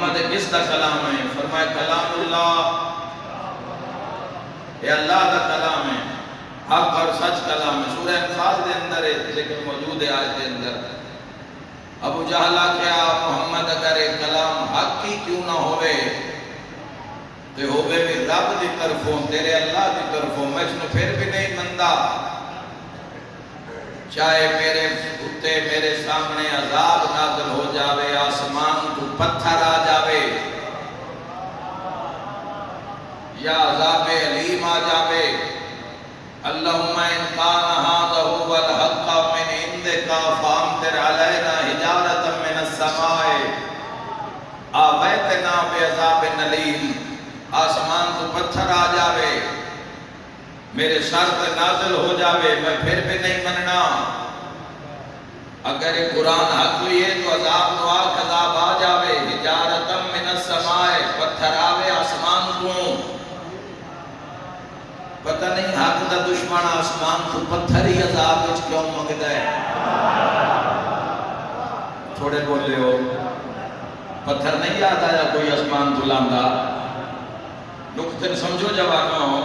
محمد کس دا کلام ہے؟ فرمایا کلام اللہ، یہ اللہ دا کلام ہے، حق اور سچ کلام ہے۔ سورہ انفال دے اندر ہے لیکن موجود ہے آیت دے اندر۔ ابو جہلہ کیا محمد اگر ایک کلام حق کی کیوں نہ ہوئے تے ہوئے بھی رب دی طرفوں، تیرے اللہ دی طرفوں، میں اس نے پھر بھی نہیں مندہ، چاہے میرے اتے میرے سامنے عذاب نازل ہو جاوے، آسمان تو پتھر آ جاوے یا عذاب علیم آ جاوے، اللہم ان کان ھذا ھو الحق من عندک فامطر علینا حجارۃ من السماء آویتنا بعذاب علیم، آسمان تو پتھر آ جاوے، میرے سر پر نازل ہو جاوے، میں پھر بھی نہیں مننا۔ اگر یہ قرآن حق ہوئی ہے تو عذاب نواک عذاب آ جاوے، حجارۃ من السماء، پتھر آوے آسمان کو۔ پتہ نہیں حق دا دشمن آسمان تو پتھر ہی عذاب وچ کیوں منگدا ہے؟ تھوڑے بولے ہو، پتھر نہیں یاد آیا کوئی آسمان تو لاندا؟ نقطے سمجھو جوانوں،